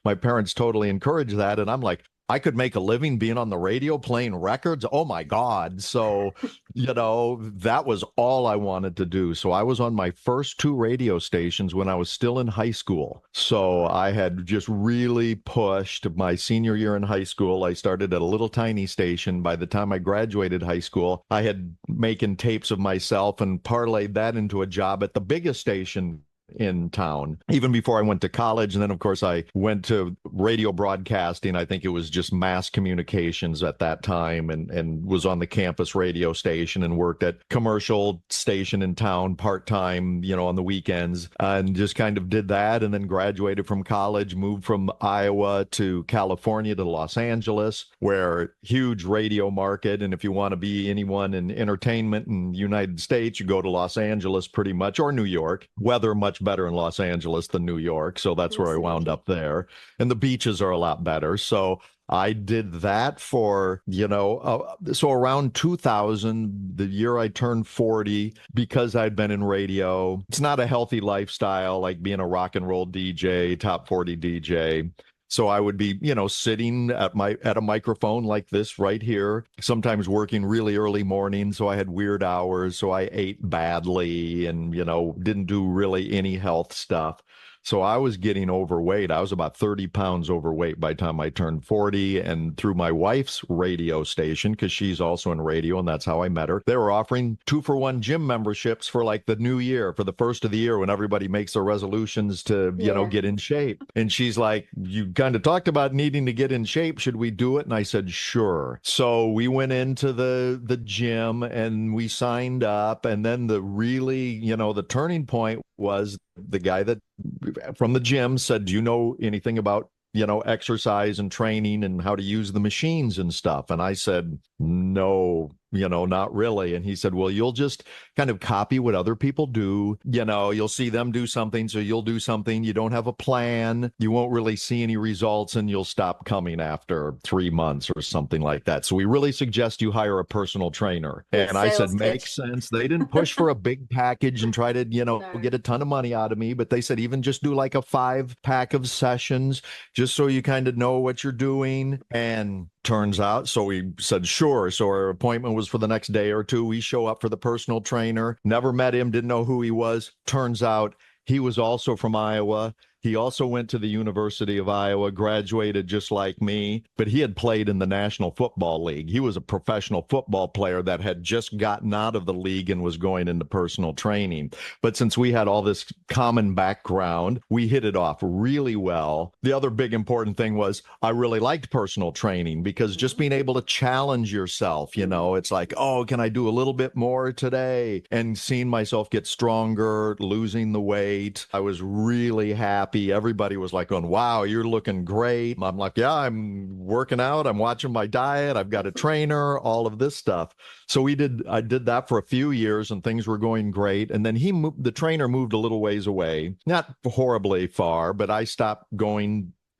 my parents totally encouraged that. And I'm like, I could make a living being on the radio playing records. Oh my God. So, that was all I wanted to do. So I was on my first two radio stations when I was still in high school. So I had just really pushed my senior year in high school. I started at a little tiny station. By the time I graduated high school, I had making tapes of myself and parlayed that into a job at the biggest station in town, even before I went to college. And then, of course, I went to radio broadcasting. I think it was just mass communications at that time, and was on the campus radio station and worked at commercial station in town part-time, on the weekends, and just kind of did that. And then graduated from college, moved from Iowa to California to Los Angeles, where huge radio market. And if you want to be anyone in entertainment in the United States, you go to Los Angeles pretty much, or New York. Weather much better in Los Angeles than New York. So that's where I wound up there. And the beaches are a lot better. So I did that for, so around 2000, the year I turned 40, because I'd been in radio. It's not a healthy lifestyle, like being a rock and roll DJ, top 40 DJ. So I would be, sitting at a microphone like this right here, sometimes working really early mornings. So I had weird hours. So I ate badly and, didn't do really any health stuff. So I was getting overweight. I was about 30 pounds overweight by the time I turned 40. And through my wife's radio station, because she's also in radio, and that's how I met her, they were offering 2-for-1 gym memberships for like the new year, for the first of the year when everybody makes their resolutions to, get in shape. And she's like, you kind of talked about needing to get in shape. Should we do it? And I said, sure. So we went into the gym and we signed up. And then the turning point was the guy that from the gym said, do you know anything about, exercise and training and how to use the machines and stuff? And I said, no, not really. And he said, well, you'll just kind of copy what other people do. You'll see them do something, so you'll do something. You don't have a plan. You won't really see any results, and you'll stop coming after 3 months or something like that. So we really suggest you hire a personal trainer. And I said, makes sense. They didn't push for a big package and try to, get a ton of money out of me. But they said, even just do like a 5-pack of sessions, just so you kind of know what you're doing. And turns out, so we said, sure. So our appointment was for the next day or two. We show up for the personal trainer, never met him, didn't know who he was. Turns out he was also from Iowa. He also went to the University of Iowa, graduated just like me, but he had played in the National Football League. He was a professional football player that had just gotten out of the league and was going into personal training. But since we had all this common background, we hit it off really well. The other big important thing was I really liked personal training, because just being able to challenge yourself, it's like, oh, can I do a little bit more today? And seeing myself get stronger, losing the weight. I was really happy. Everybody was like going, wow, you're looking great. I'm like, yeah, I'm working out. I'm watching my diet. I've got a trainer, all of this stuff. So I did that for a few years and things were going great. And then the trainer moved a little ways away, not horribly far, but I stopped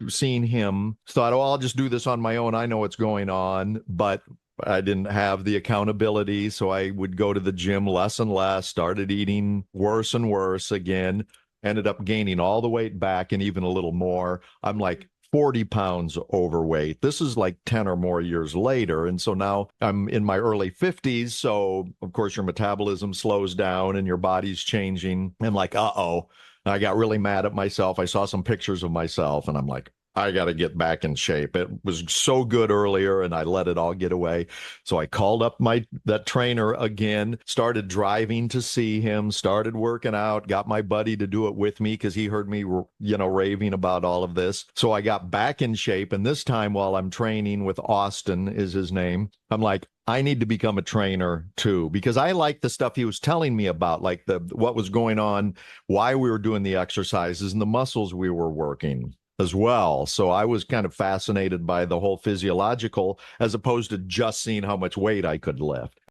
seeing him. Thought, oh, I'll just do this on my own. I know what's going on. But I didn't have the accountability. So I would go to the gym less and less, started eating worse and worse again. Ended up gaining all the weight back and even a little more. I'm like 40 pounds overweight. This is like 10 or more years later. And so now I'm in my early 50s. So, of course, your metabolism slows down and your body's changing. And like, uh-oh, I got really mad at myself. I saw some pictures of myself and I'm like, I got to get back in shape. It was so good earlier and I let it all get away. So I called up that trainer again, started driving to see him, started working out, got my buddy to do it with me because he heard me, raving about all of this. So I got back in shape. And this time while I'm training with Austin is his name, I'm like, I need to become a trainer too, because I like the stuff he was telling me about, like what was going on, why we were doing the exercises and the muscles we were working as well. So I was kind of fascinated by the whole physiological as opposed to just seeing how much weight I could lift.